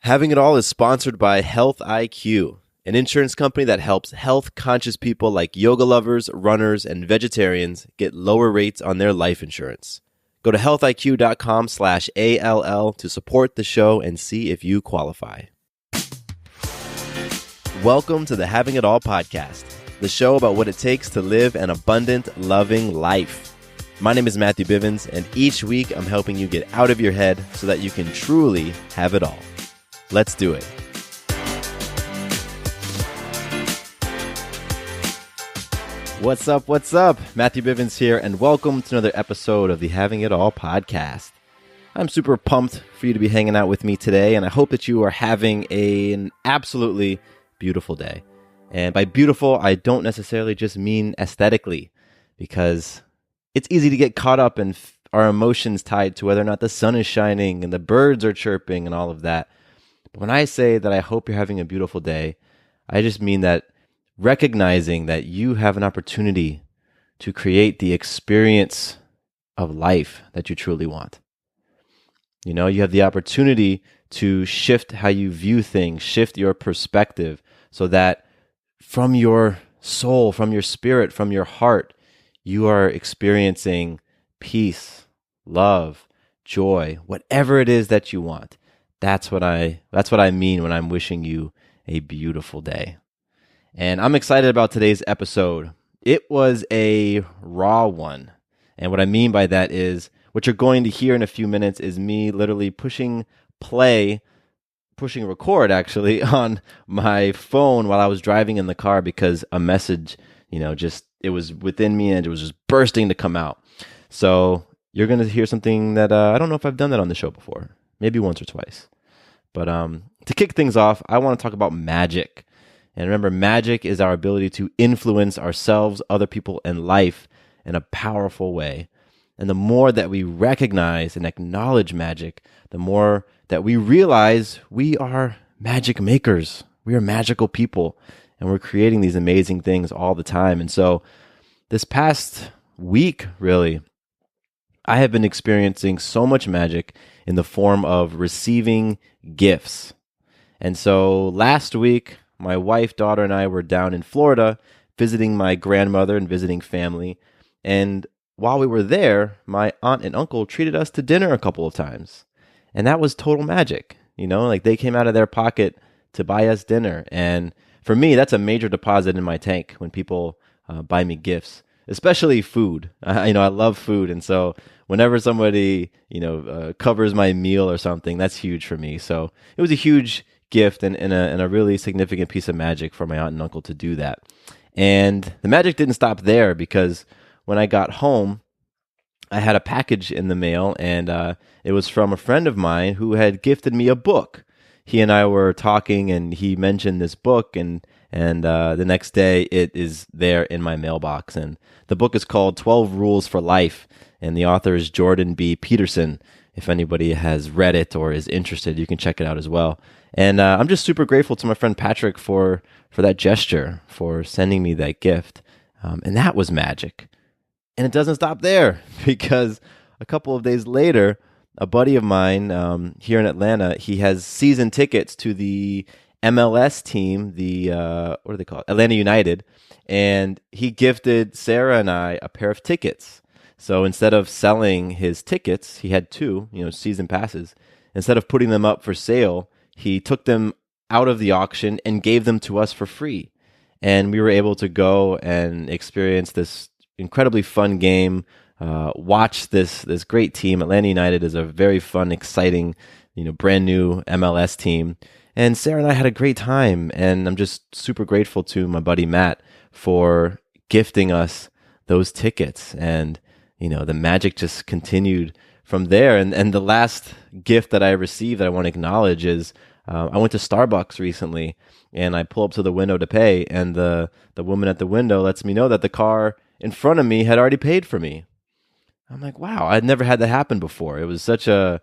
Having It All is sponsored by Health IQ, an insurance company that helps health-conscious people like yoga lovers, runners, and vegetarians get lower rates on their life insurance. Go to healthiq.com/ALL to support the show and see if you qualify. Welcome to the Having It All podcast, the show about what it takes to live an abundant, loving life. My name is Matthew Bivens, and each week I'm helping you get out of your head so that you can truly have it all. Let's do it. What's up? What's up? Matthew Bivens here, and welcome to another episode of the Having It All podcast. I'm super pumped for you to be hanging out with me today, and I hope that you are having an absolutely beautiful day. And by beautiful, I don't necessarily just mean aesthetically, because it's easy to get caught up in our emotions tied to whether or not the sun is shining and the birds are chirping and all of that. But when I say that I hope you're having a beautiful day, I just mean that recognizing that you have an opportunity to create the experience of life that you truly want. You know, you have the opportunity to shift how you view things, shift your perspective, so that from your soul, from your spirit, from your heart, you are experiencing peace, love, joy, whatever it is that you want. That's what I mean when I'm wishing you a beautiful day. And I'm excited about today's episode. It was a raw one. And what I mean by that is what you're going to hear in a few minutes is me literally pushing record actually on my phone while I was driving in the car because a message, it was within me and it was just bursting to come out. So you're going to hear something that I don't know if I've done that on the show before. Maybe once or twice. But to kick things off, I want to talk about magic. And remember, magic is our ability to influence ourselves, other people, and life in a powerful way. And the more that we recognize and acknowledge magic, the more that we realize we are magic makers. We are magical people, and we're creating these amazing things all the time. And so this past week, really, I have been experiencing so much magic in the form of receiving gifts. And so last week, my wife, daughter, and I were down in Florida visiting my grandmother and visiting family. And while we were there, my aunt and uncle treated us to dinner a couple of times. And that was total magic. Like they came out of their pocket to buy us dinner. And for me, that's a major deposit in my tank when people buy me gifts, especially food. I love food. And so whenever somebody, covers my meal or something, that's huge for me. So it was a huge gift and a really significant piece of magic for my aunt and uncle to do that. And the magic didn't stop there, because when I got home, I had a package in the mail, and it was from a friend of mine who had gifted me a book. He and I were talking, and he mentioned this book, and the next day it is there in my mailbox. And the book is called 12 Rules for Life, and the author is Jordan B. Peterson. If anybody has read it or is interested, you can check it out as well. And I'm just super grateful to my friend Patrick for that gesture, for sending me that gift. And that was magic. And it doesn't stop there, because a couple of days later, a buddy of mine here in Atlanta, he has season tickets to the MLS team, the what do they call it? Atlanta United. And he gifted Sara and I a pair of tickets. So instead of selling his tickets, he had two, season passes. Instead of putting them up for sale, he took them out of the auction and gave them to us for free. And we were able to go and experience this incredibly fun game, watch this great team. Atlanta United is a very fun, exciting, brand new MLS team. And Sara and I had a great time. And I'm just super grateful to my buddy Matt for gifting us those tickets. And the magic just continued from there. And the last gift that I received that I want to acknowledge is I went to Starbucks recently, and I pull up to the window to pay, and the woman at the window lets me know that the car in front of me had already paid for me. I'm like, wow, I'd never had that happen before. It was such a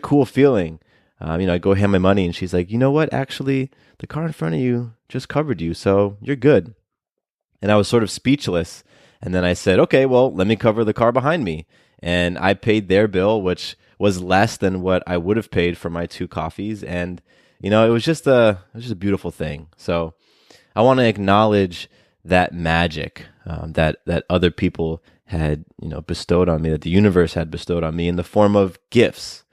cool feeling. I go hand my money, and she's like, you know what? Actually, the car in front of you just covered you, so you're good. And I was sort of speechless. And then I said, okay, well, let me cover the car behind me. And I paid their bill, which was less than what I would have paid for my 2 coffees. And, it was just a beautiful thing. So I want to acknowledge that magic that other people had, bestowed on me, that the universe had bestowed on me in the form of gifts,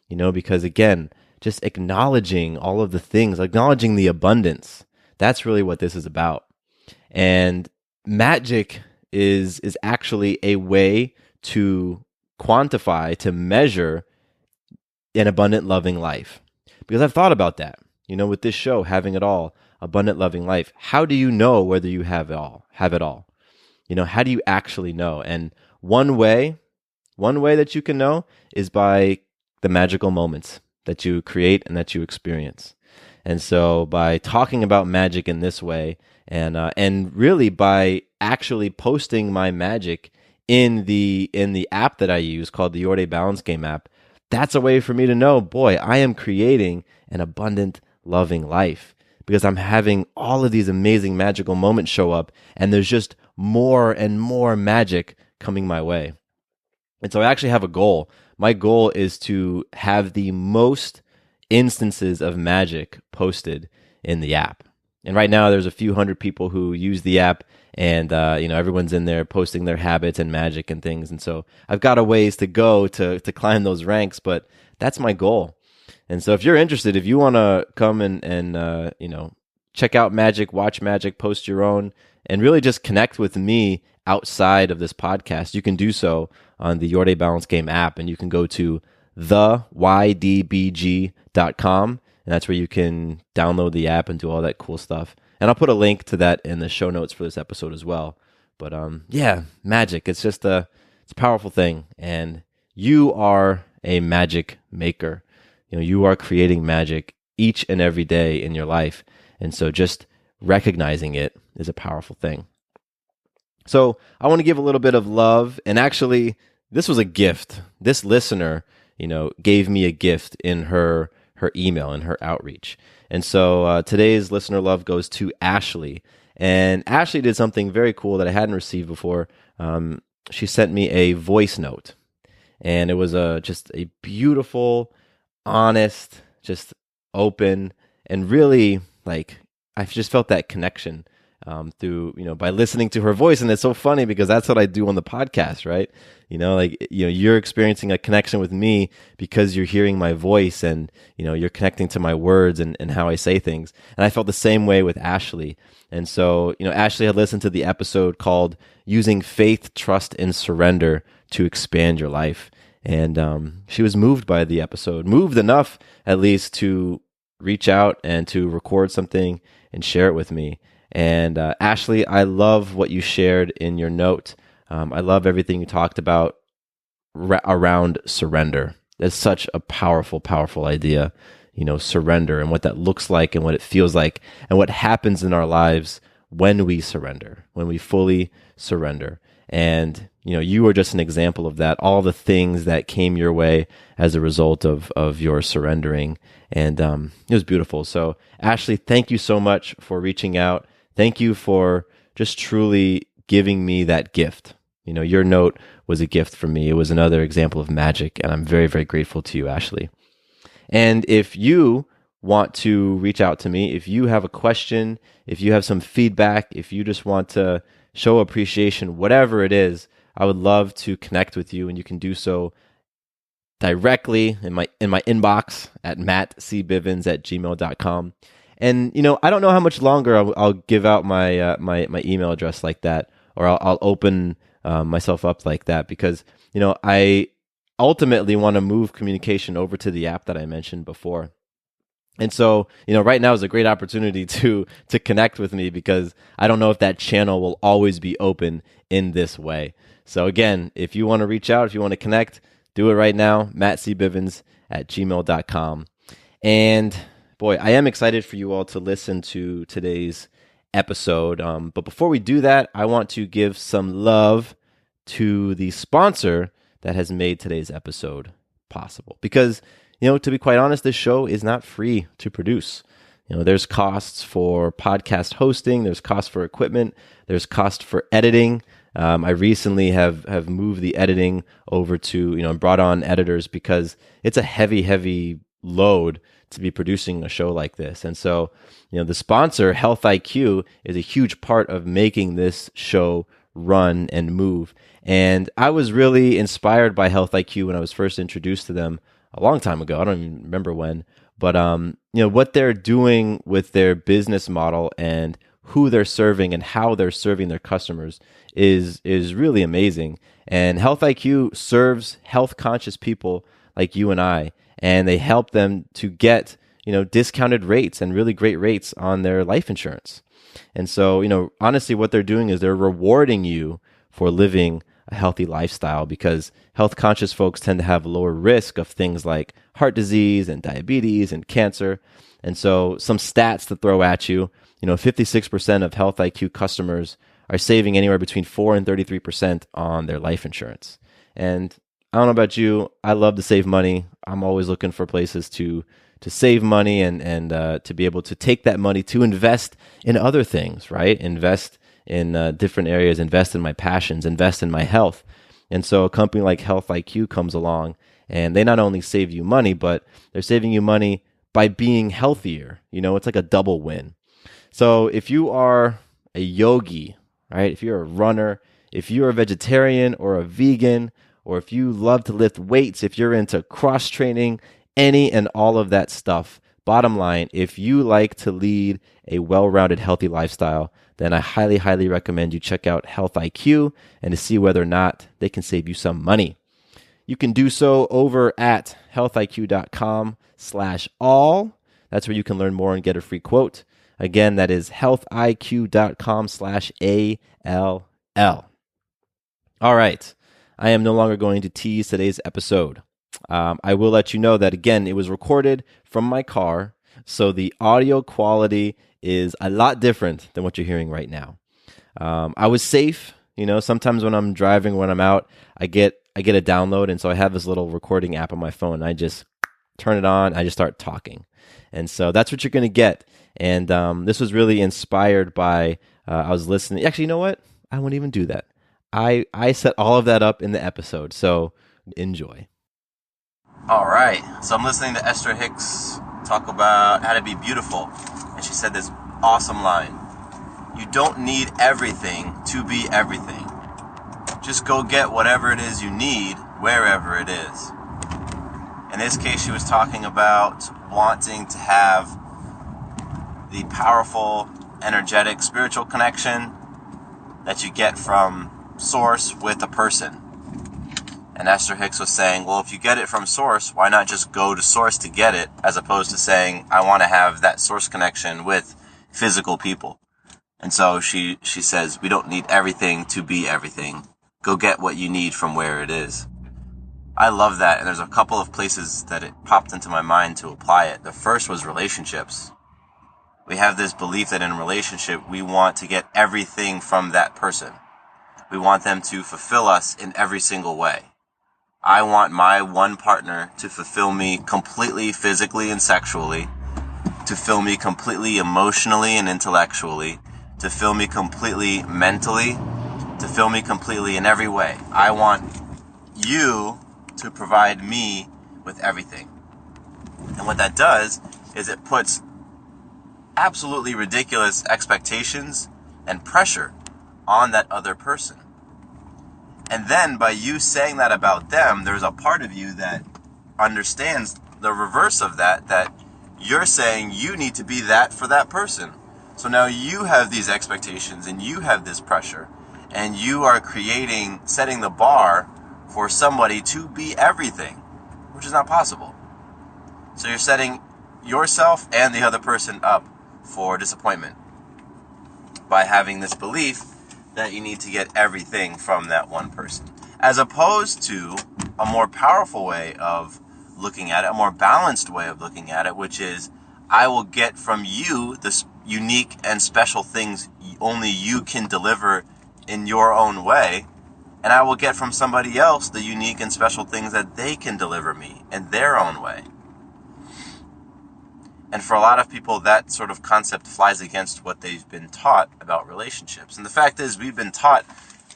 because again, just acknowledging all of the things, acknowledging the abundance. That's really what this is about. And magic is actually a way to quantify, to measure an abundant, loving life. Because I've thought about that, with this show, having it all, abundant, loving life. How do you know whether you have it all? How do you actually know? And one way that you can know is by the magical moments that you create and that you experience. And so by talking about magic in this way, and really by actually posting my magic in the app that I use called the Your Day Balance Game app, that's a way for me to know, boy, I am creating an abundant, loving life because I'm having all of these amazing magical moments show up, and there's just more and more magic coming my way. And so I actually have a goal. My goal is to have the most instances of magic posted in the app. And right now there's a few hundred people who use the app, and everyone's in there posting their habits and magic and things. And so I've got a ways to go to climb those ranks, but that's my goal. And so if you're interested, if you want to come and check out magic, watch magic, post your own, and really just connect with me outside of this podcast, you can do so on the Your Day Balance Game app, and you can go to theydbg.com, and that's where you can download the app and do all that cool stuff. And I'll put a link to that in the show notes for this episode as well. But magic, it's a powerful thing, and you are a magic maker. You are creating magic each and every day in your life, and so just recognizing it is a powerful thing. So I want to give a little bit of love, and actually, this was a gift. This listener, gave me a gift in her email, in her outreach. And so today's listener love goes to Ashley. And Ashley did something very cool that I hadn't received before. She sent me a voice note. And it was just a beautiful, honest, just open, and really, I just felt that connection through, by listening to her voice. And it's so funny because that's what I do on the podcast, right? You're experiencing a connection with me because you're hearing my voice, and, you're connecting to my words and how I say things. And I felt the same way with Ashley. And so, Ashley had listened to the episode called Using Faith, Trust, and Surrender to Expand Your Life. And she was moved by the episode, moved enough at least to reach out and to record something and share it with me. And Ashley, I love what you shared in your note. I love everything you talked about around surrender. That's such a powerful, powerful idea, surrender, and what that looks like and what it feels like and what happens in our lives when we surrender, when we fully surrender. And, you are just an example of that, all the things that came your way as a result of your surrendering. And it was beautiful. So, Ashley, thank you so much for reaching out. Thank you for just truly giving me that gift. Your note was a gift for me. It was another example of magic, and I'm very, very grateful to you, Ashley. And if you want to reach out to me, if you have a question, if you have some feedback, if you just want to show appreciation, whatever it is, I would love to connect with you, and you can do so directly in my inbox at mattcbivens@gmail.com. And I don't know how much longer I'll give out my my email address like that, or I'll open myself up like that, because I ultimately want to move communication over to the app that I mentioned before. And so, right now is a great opportunity to connect with me, because I don't know if that channel will always be open in this way. So again, if you want to reach out, if you want to connect, do it right now, mattcbivens@gmail.com. And boy, I am excited for you all to listen to today's episode. But before we do that, I want to give some love to the sponsor that has made today's episode possible. Because, to be quite honest, this show is not free to produce. There's costs for podcast hosting, there's costs for equipment, there's cost for editing, I recently have moved the editing over to, brought on editors because it's a heavy load to be producing a show like this. And so, the sponsor, Health IQ, is a huge part of making this show run and move. And I was really inspired by Health IQ when I was first introduced to them a long time ago. I don't even remember when, but what they're doing with their business model and who they're serving and how they're serving their customers is really amazing. And Health IQ serves health conscious people like you and I, and they help them to get, discounted rates and really great rates on their life insurance. And so, honestly, what they're doing is they're rewarding you for living a healthy lifestyle, because health conscious folks tend to have lower risk of things like heart disease and diabetes and cancer. And so some stats to throw at you, 56% of Health IQ customers are saving anywhere between 4 and 33% on their life insurance. And I don't know about you, I love to save money. I'm always looking for places to save money and to be able to take that money to invest in other things, right? Invest in different areas, invest in my passions, invest in my health. And so a company like Health IQ comes along, and they not only save you money, but they're saving you money by being healthier. It's like a double win. So if you are a yogi, right? If you're a runner, if you're a vegetarian or a vegan, or if you love to lift weights, if you're into cross training, any and all of that stuff, bottom line, if you like to lead a well-rounded, healthy lifestyle, then I highly recommend you check out Health IQ and to see whether or not they can save you some money. You can do so over at healthiq.com/all. That's where you can learn more and get a free quote. Again, that is healthiq.com/ALL. All right. I am no longer going to tease today's episode. I will let you know that, again, it was recorded from my car, so the audio quality is a lot different than what you're hearing right now. I was safe. Sometimes when I'm driving, when I'm out, I get a download, and so I have this little recording app on my phone, and I just turn it on, I just start talking. And so that's what you're going to get. And this was really inspired by, I was listening. Actually, you know what? I won't even do that. I set all of that up in the episode, so enjoy. All right, so I'm listening to Esther Hicks talk about how to be beautiful, and she said this awesome line: you don't need everything to be everything. Just go get whatever it is you need, wherever it is. In this case, she was talking about wanting to have the powerful, energetic, spiritual connection that you get from Source with a person. And Esther Hicks was saying, well, if you get it from Source, why not just go to Source to get it, as opposed to saying, I want to have that Source connection with physical people. And so she says, we don't need everything to be everything. Go get what you need from where it is. I love that, and there's a couple of places that it popped into my mind to apply it. The first was relationships. We have this belief that in a relationship, we want to get everything from that person. We want them to fulfill us in every single way. I want my one partner to fulfill me completely physically and sexually, to fill me completely emotionally and intellectually, to fill me completely mentally, to fill me completely in every way. I want you to provide me with everything. And what that does is it puts absolutely ridiculous expectations and pressure on that other person. And then by you saying that about them, there's a part of you that understands the reverse of that, that you're saying you need to be that for that person. So now you have these expectations and you have this pressure, and you are setting the bar for somebody to be everything, which is not possible. So you're setting yourself and the other person up for disappointment by having this belief that you need to get everything from that one person, as opposed to a more powerful way of looking at it, a more balanced way of looking at it, which is, I will get from you this unique and special things only you can deliver in your own way, and I will get from somebody else the unique and special things that they can deliver me in their own way. And for a lot of people, that sort of concept flies against what they've been taught about relationships. And the fact is, we've been taught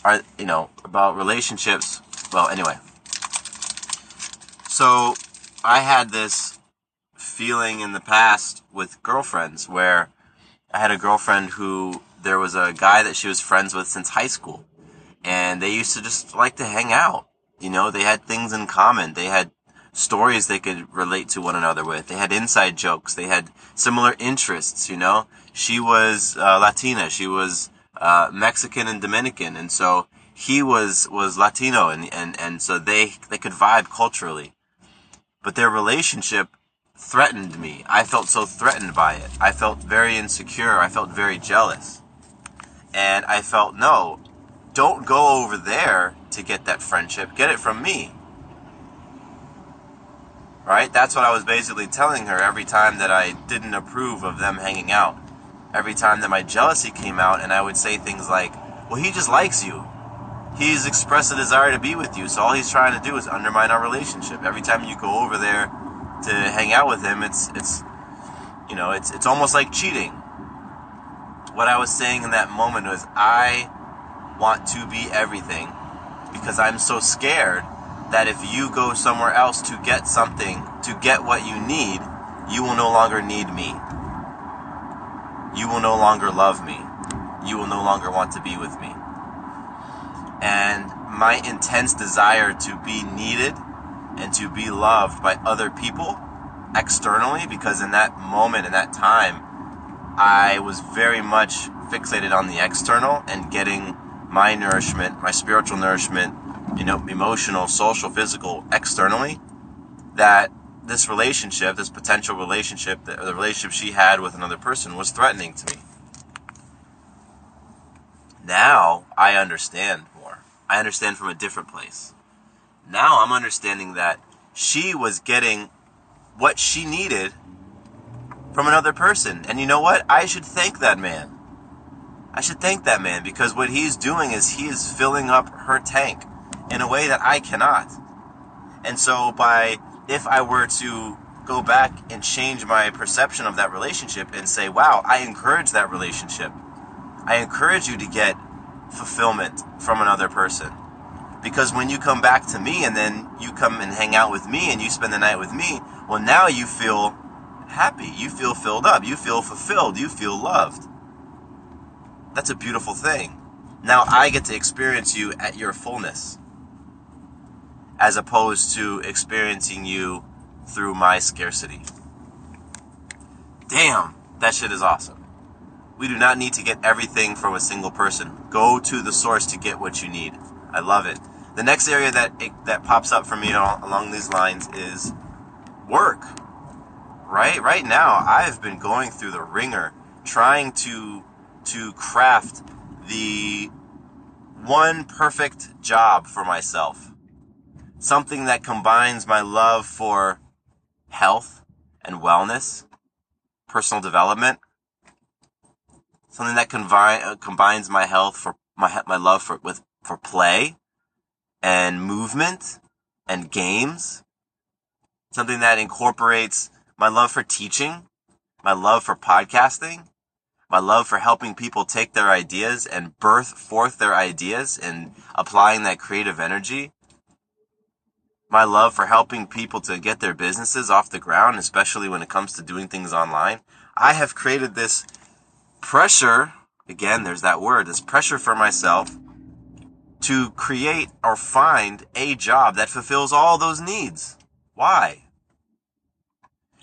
about relationships. Well, anyway, so I had this feeling in the past with girlfriends where I had a girlfriend who there was a guy that she was friends with since high school, and they used to just like to hang out. They had things in common. They had stories they could relate to one another with. They had inside jokes. They had similar interests. She was Latina. She was Mexican and Dominican, and so he was Latino, and so they could vibe culturally. But their relationship threatened me. I felt so threatened by it. I felt very insecure. I felt very jealous. And I felt, no, don't go over there to get that friendship. Get it from me. Right? That's what I was basically telling her every time that I didn't approve of them hanging out. Every time that my jealousy came out, and I would say things like, well, he just likes you. He's expressed a desire to be with you, so all he's trying to do is undermine our relationship. Every time you go over there to hang out with him, it's almost like cheating. What I was saying in that moment was, I want to be everything because I'm so scared that if you go somewhere else to get something, to get what you need, you will no longer need me. You will no longer love me. You will no longer want to be with me. And my intense desire to be needed and to be loved by other people externally, because in that moment, in that time, I was very much fixated on the external and getting my nourishment, my spiritual nourishment, emotional, social, physical, externally, that this relationship, this potential relationship, the relationship she had with another person was threatening to me. Now I understand more. I understand from a different place. Now I'm understanding that she was getting what she needed from another person. And you know what? I should thank that man. I should thank that man, because what he's doing is he is filling up her tank in a way that I cannot. And so if I were to go back and change my perception of that relationship and say, wow, I encourage that relationship. I encourage you to get fulfillment from another person. Because when you come back to me and then you come and hang out with me and you spend the night with me, well, now you feel happy. You feel filled up. You feel fulfilled. You feel loved. That's a beautiful thing. Now I get to experience you at your fullness, as opposed to experiencing you through my scarcity. Damn, that shit is awesome. We do not need to get everything from a single person. Go to the source to get what you need. I love it. The next area that pops up for me along these lines is work. Right now, I've been going through the ringer trying to craft the one perfect job for myself. Something that combines my love for health and wellness, personal development. Something that combines my health for my love for play and movement and games. Something that incorporates my love for teaching, my love for podcasting, my love for helping people take their ideas and birth forth their ideas and applying that creative energy. My love for helping people to get their businesses off the ground, especially when it comes to doing things online. I have created this pressure, again, there's that word, this pressure for myself to create or find a job that fulfills all those needs. Why?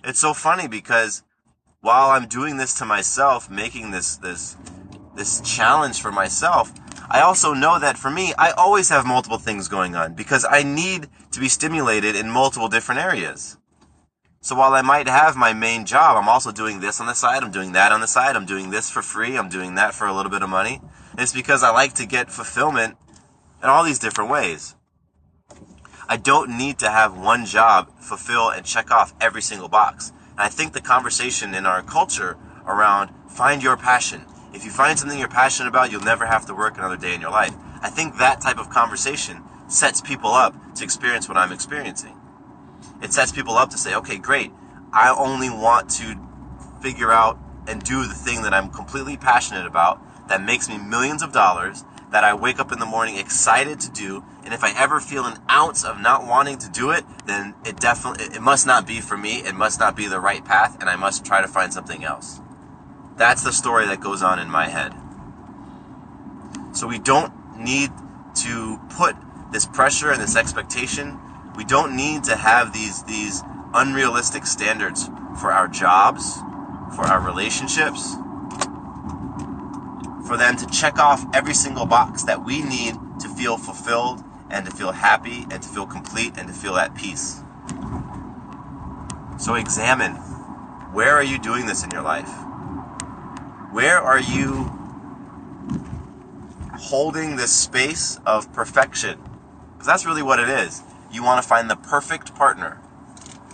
It's so funny because while I'm doing this to myself, making this challenge for myself, I also know that for me, I always have multiple things going on because I need to be stimulated in multiple different areas. So while I might have my main job, I'm also doing this on the side, I'm doing that on the side, I'm doing this for free, I'm doing that for a little bit of money. It's because I like to get fulfillment in all these different ways. I don't need to have one job fulfill and check off every single box. And I think the conversation in our culture around find your passion. If you find something you're passionate about, you'll never have to work another day in your life. I think that type of conversation sets people up to experience what I'm experiencing. It sets people up to say, okay, great. I only want to figure out and do the thing that I'm completely passionate about, that makes me millions of dollars, that I wake up in the morning excited to do, and if I ever feel an ounce of not wanting to do it, then it must not be for me, it must not be the right path, and I must try to find something else. That's the story that goes on in my head. So we don't need to put this pressure and this expectation. We don't need to have these unrealistic standards for our jobs, for our relationships, for them to check off every single box that we need to feel fulfilled and to feel happy and to feel complete and to feel at peace. So examine, where are you doing this in your life? Where are you holding this space of perfection? Because that's really what it is. You want to find the perfect partner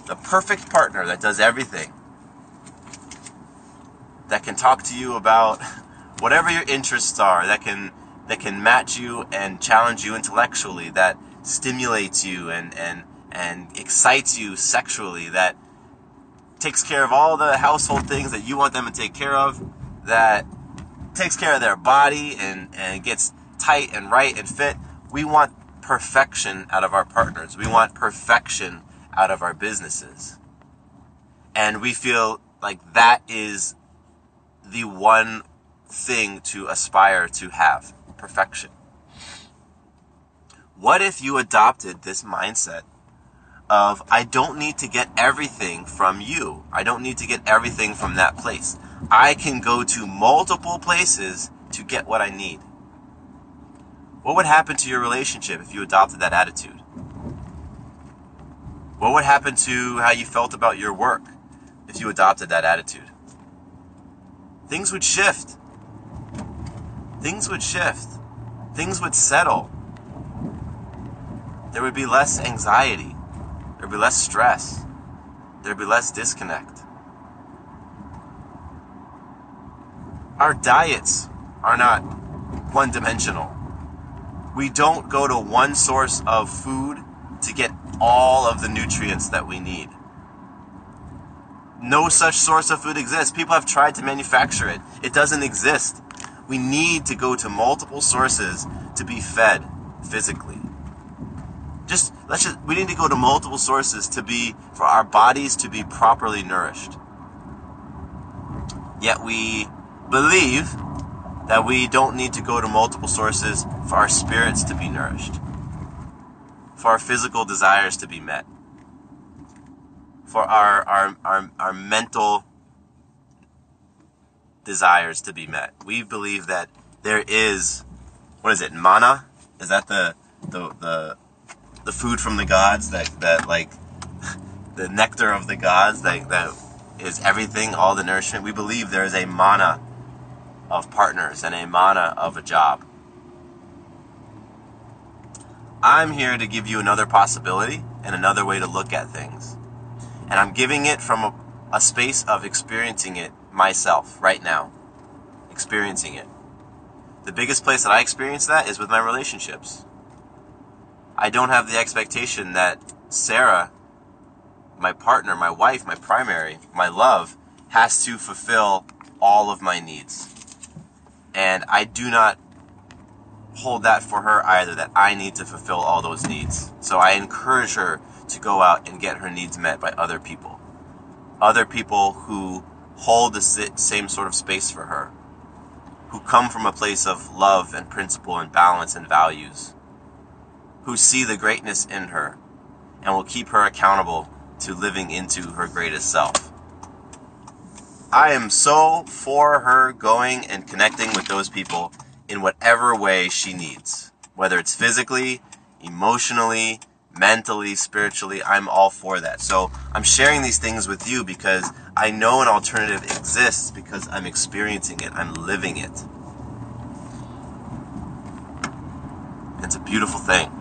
that does everything, that can talk to you about whatever your interests are, that can match you and challenge you intellectually, that stimulates you and excites you sexually, that takes care of all the household things that you want them to take care of, that takes care of their body and gets tight and right and fit. We want perfection out of our partners. We want perfection out of our businesses. And we feel like that is the one thing to aspire to have, perfection. What if you adopted this mindset of, I don't need to get everything from you. I don't need to get everything from that place. I can go to multiple places to get what I need. What would happen to your relationship if you adopted that attitude? What would happen to how you felt about your work if you adopted that attitude? Things would shift. Things would shift. Things would settle. There would be less anxiety. There would be less stress. There would be less disconnect. Our diets are not one-dimensional. We don't go to one source of food to get all of the nutrients that we need. No such source of food exists. People have tried to manufacture it. It doesn't exist. We need to go to multiple sources to be fed physically. We need to go to multiple sources for our bodies to be properly nourished. Yet we believe that we don't need to go to multiple sources for our spirits to be nourished, for our physical desires to be met, for our mental desires to be met. We believe that there is, manna? Is that the food from the gods, that like the nectar of the gods that is everything, all the nourishment? We believe there is a manna of partners and a manna of a job. I'm here to give you another possibility and another way to look at things. And I'm giving it from a space of experiencing it myself right now. Experiencing it. The biggest place that I experience that is with my relationships. I don't have the expectation that Sara, my partner, my wife, my primary, my love, has to fulfill all of my needs. And I do not hold that for her either, that I need to fulfill all those needs. So I encourage her to go out and get her needs met by other people. Other people who hold the same sort of space for her, who come from a place of love and principle and balance and values, who see the greatness in her and will keep her accountable to living into her greatest self. I am so for her going and connecting with those people in whatever way she needs. Whether it's physically, emotionally, mentally, spiritually, I'm all for that. So I'm sharing these things with you because I know an alternative exists, because I'm experiencing it, I'm living it. It's a beautiful thing.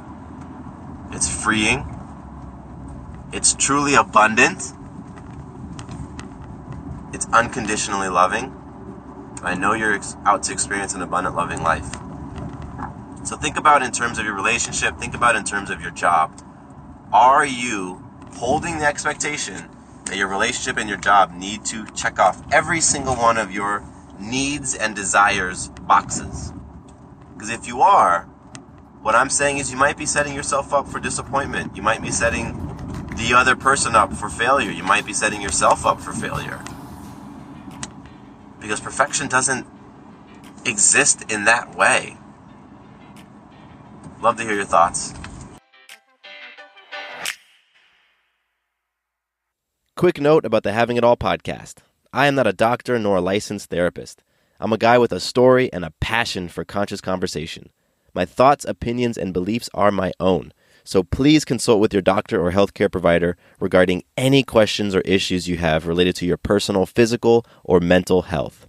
It's freeing. It's truly abundant. It's unconditionally loving. I know you're out to experience an abundant, loving life. So think about in terms of your relationship. Think about in terms of your job. Are you holding the expectation that your relationship and your job need to check off every single one of your needs and desires boxes? Because if you are, what I'm saying is you might be setting yourself up for disappointment. You might be setting the other person up for failure. You might be setting yourself up for failure. Because perfection doesn't exist in that way. Love to hear your thoughts. Quick note about the Having It All podcast. I am not a doctor nor a licensed therapist. I'm a guy with a story and a passion for conscious conversation. My thoughts, opinions, and beliefs are my own. So please consult with your doctor or healthcare provider regarding any questions or issues you have related to your personal, physical, or mental health.